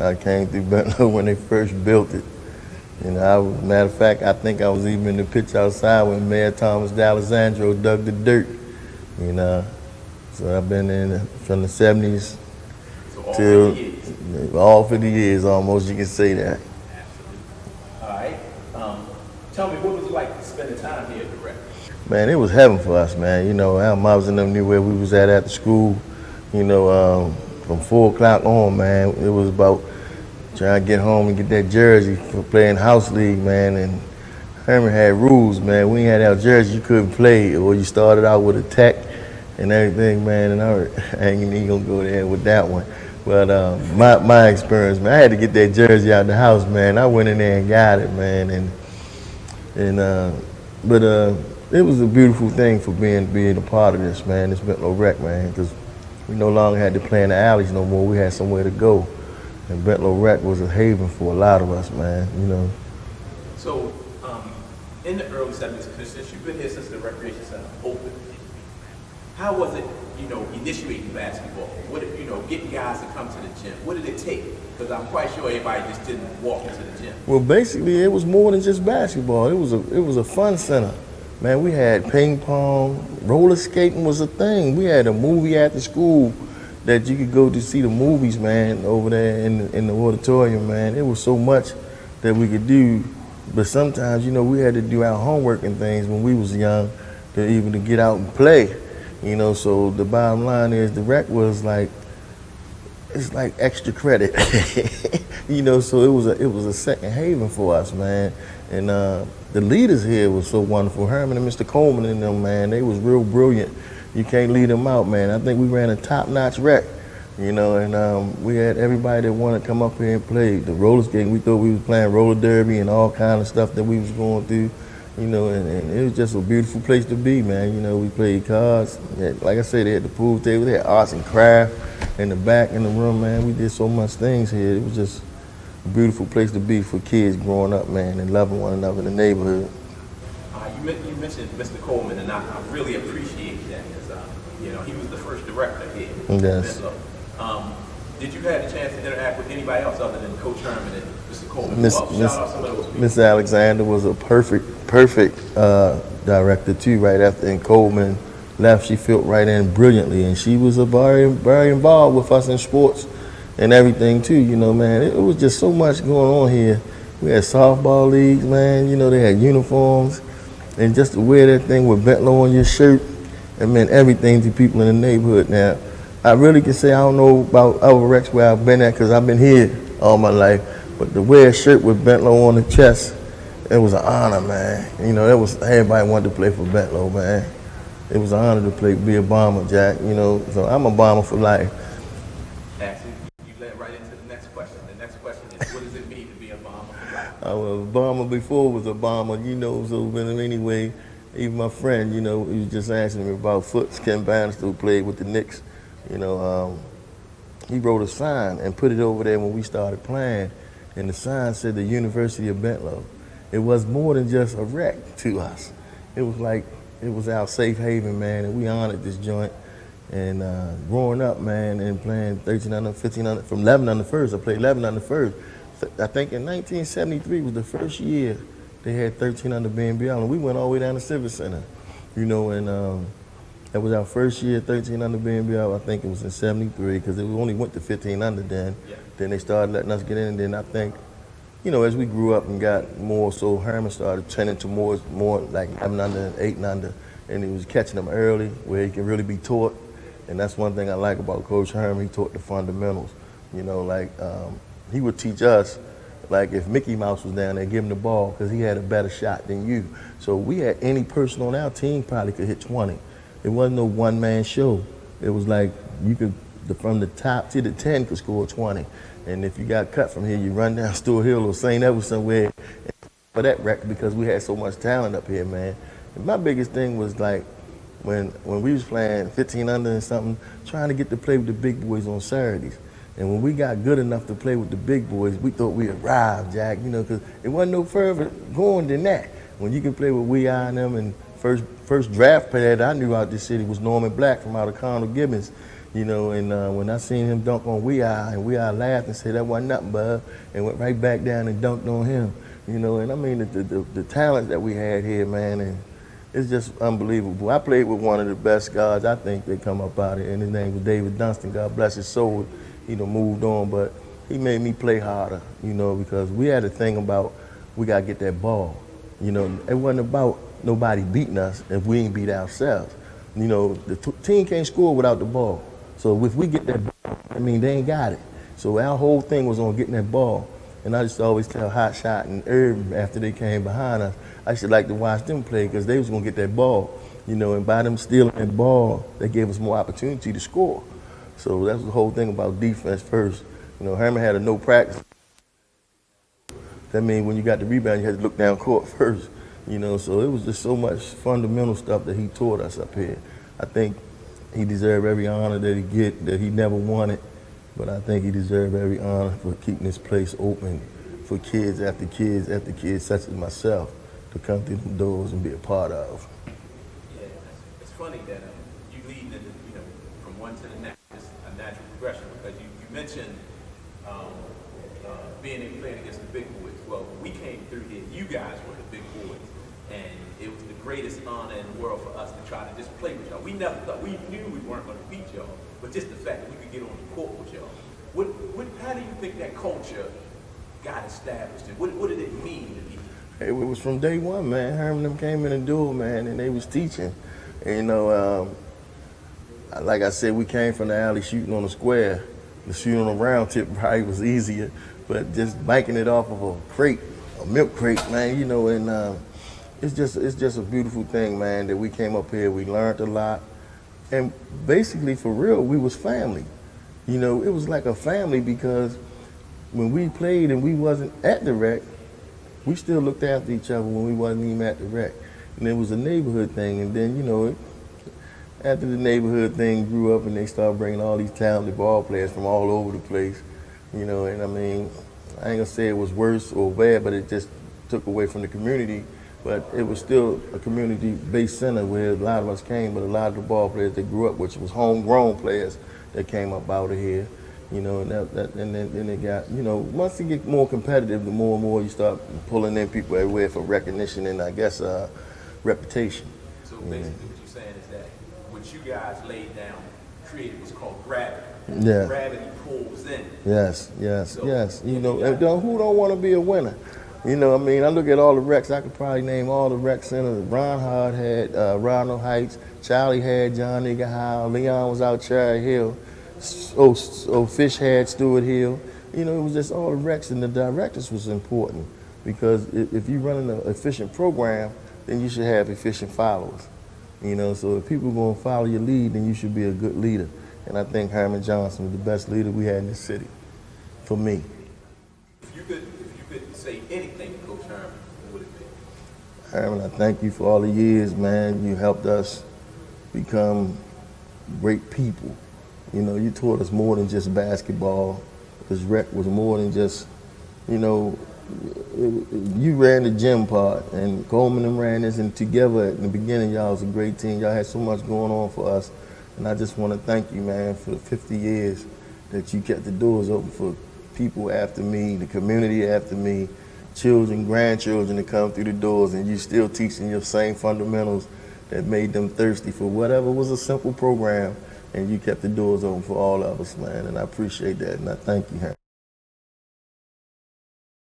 I came through Bentalou when they first built it. Matter of fact, I think I was even in the pitch outside when Mayor Thomas D'Alessandro dug the dirt. You know, so I've been in from the '70s So all till 50 years. all 50 years almost. You can say that. Absolutely. All right. Tell me, what was it like spending time here at the rec? Man, it was heaven for us, man. Our moms and them knew where we was at after school. From 4 o'clock on, man, it was about trying to get home and get that jersey for playing house league, man. And Herman had rules, man. When you had our jersey, you couldn't play, or you started out with a tech and everything, man. And I ain't even gonna go there with that one. But my experience, man, I had to get that jersey out the house, man. I went in there and got it, man. But it was a beautiful thing for being a part of this, man. This Bentalou Rec, man, because we no longer had to play in the alleys no more. We had somewhere to go. And Bentalou Rec was a haven for a lot of us, man. So, in the early '70s, since you've been here since the Recreation Center opened, how was it, initiating basketball? What, getting guys to come to the gym? What did it take? Because I'm quite sure everybody just didn't walk into the gym. Well, basically, it was more than just basketball. It was a fun center. Man, we had ping pong, roller skating was a thing. We had a movie after school that you could go to see the movies, man, over there in the auditorium, man. It was so much that we could do, but sometimes, we had to do our homework and things when we was young to get out and play, So the bottom line is the rec was it's like extra credit, So it was a second haven for us, man. And the leaders here was so wonderful. Herman and Mr. Coleman and them, man, they was real brilliant. You can't leave them out, man. I think we ran a top-notch rec, and we had everybody that wanted to come up here and play. The roller skating, we thought we was playing roller derby and all kind of stuff that we was going through, and it was just a beautiful place to be, man. We played cards. Like I said, they had the pool table, they had arts and craft in the back in the room, man. We did so much things here. It was just a beautiful place to be for kids growing up, man, and loving one another in the neighborhood. You mentioned Mr. Coleman, and I really appreciate that because he was the first director here. Yes. Did you have a chance to interact with anybody else other than Coach Herman and Mr. Coleman? Shout out some of those people. Miss Alexander was a perfect director too. Right after Coleman left, she fit right in brilliantly, and she was very, very involved with us in sports and everything too. Man, it was just so much going on here. We had softball leagues, man. They had uniforms, and just to wear that thing with Bentalou on your shirt, it meant everything to people in the neighborhood. Now, I really can say I don't know about other recs where I've been at because I've been here all my life, but to wear a shirt with Bentalou on the chest, it was an honor, man. Everybody wanted to play for Bentalou, man. It was an honor to be a Bomber, Jack. So I'm a Bomber for life. Actually, you led right into the next question. The next question is, what does it mean to be a Bomber for life? I was a Bomber before was a Bomber, so anyway, even my friend, he was just asking me about Foots. Ken Bannister, who played with the Knicks, he wrote a sign and put it over there when we started playing, and the sign said the University of Bentalou. It was more than just a rec to us. It was our safe haven, man, and we honored this joint. And growing up, man, and playing 1300, 1500, from 1100 first, I played 1100 first. I think in 1973 was the first year they had 1300 BNBL, and we went all the way down to Civic Center, and that was our first year, 1300 BNBL. I think it was in '73 because it only went to 1500 then. Yeah. Then they started letting us get in, and then I think, as we grew up and got more, so Herman started trending to more like 1100, 800, and he was catching them early where he could really be taught. And that's one thing I like about Coach Herman. He taught the fundamentals. He would teach us, like if Mickey Mouse was down there, give him the ball because he had a better shot than you. So we had any person on our team probably could hit 20. It wasn't no one-man show. It was like you could, from the top to the 10 could score 20. And if you got cut from here, you run down Store Hill or St. Edward somewhere for that rec because we had so much talent up here, man. And my biggest thing was like, when we was playing 1500 and something, trying to get to play with the big boys on Saturdays. And when we got good enough to play with the big boys, we thought we arrived, Jack, because it wasn't no further going than that. When you can play with We Are and them, and first draft player that I knew out this city was Norman Black from out of Colonel Gibbons. You know, and when I seen him dunk on and laughed and said that wasn't nothing, bud, and went right back down and dunked on him. You know, and I mean the talent that we had here, man, and it's just unbelievable. I played with one of the best guards I think that come up out of here, and his name was David Dunstan. God bless his soul. He done moved on, but he made me play harder, you know, because we had a thing about we got to get that ball. You know, it wasn't about nobody beating us if we ain't beat ourselves. You know, the team can't score without the ball. So if we get that ball, I mean, they ain't got it. So our whole thing was on getting that ball. And I just always tell Hot Shot and Herb after they came behind us, I should like to watch them play because they was going to get that ball. You know, and by them stealing that ball, they gave us more opportunity to score. So that's the whole thing about defense first. You know, Herman had a no practice. That means when you got the rebound, you had to look down court first. You know, so it was just so much fundamental stuff that he taught us up here. I think he deserved every honor that he get, that he never won it. But I think he deserved every honor for keeping this place open for kids after kids after kids, such as myself, to come through the doors and be a part of. Yeah, it's funny that you lead into, you know, from one to the next. It's a natural progression because you mentioned being able to play against the big boys. Well, when we came through here, you guys were the big boys, and it was the greatest honor in the world for us to try to just play with y'all. We never thought, we knew we weren't going to beat y'all, but just the fact that we could get on the court with y'all. How do you think that culture got established, and what did it mean to people? It was from day one, man. Herman them came in the door, man, and they was teaching. And, you know, like I said, we came from the alley shooting on the square. The shooting on a round tip probably was easier, but just banking it off of a crate, a milk crate, man, you know, and it's just a beautiful thing, man, that we came up here, we learned a lot. And basically, for real, we was family. You know, it was like a family because when we played and we wasn't at the rec, we still looked after each other when we wasn't even at the rec. And it was a neighborhood thing, and then, you know, after the neighborhood thing grew up and they started bringing all these talented ball players from all over the place, you know, and I mean, I ain't gonna say it was worse or bad, but it just took away from the community. But it was still a community-based center where a lot of us came, but a lot of the ball players that grew up, which was homegrown players that came up out of here, you know, and then it got, you know, once it get more competitive, the more and more you start pulling in people everywhere for recognition and I guess reputation. So basically what you're saying is that what you guys laid down, created what's called gravity. Yeah. Gravity pulls in. Yes. You know, who don't want to be a winner? You know, I mean, I look at all the recs. I could probably name all the rec centers. Ron Hard had Ronald Heights. Charlie had John Nigger Howe. Leon was out Cherry Hill. Fish had Stewart Hill. You know, it was just all the recs, and the directors was important because if you're running an efficient program, then you should have efficient followers. You know, so if people are going to follow your lead, then you should be a good leader. And I think Herman Johnson was the best leader we had in this city, for me. If you could say anything to Coach Herman, what would it be? Herman, I thank you for all the years, man. You helped us become great people. You know, you taught us more than just basketball. This rec was more than just, you know, you ran the gym part, and Coleman and ran this, and together in the beginning, y'all was a great team. Y'all had so much going on for us, and I just want to thank you, man, for the 50 years that you kept the doors open for people after me, the community after me, children, grandchildren to come through the doors, and you still teaching your same fundamentals that made them thirsty for whatever was a simple program, and you kept the doors open for all of us, man, and I appreciate that, and I thank you, Herman.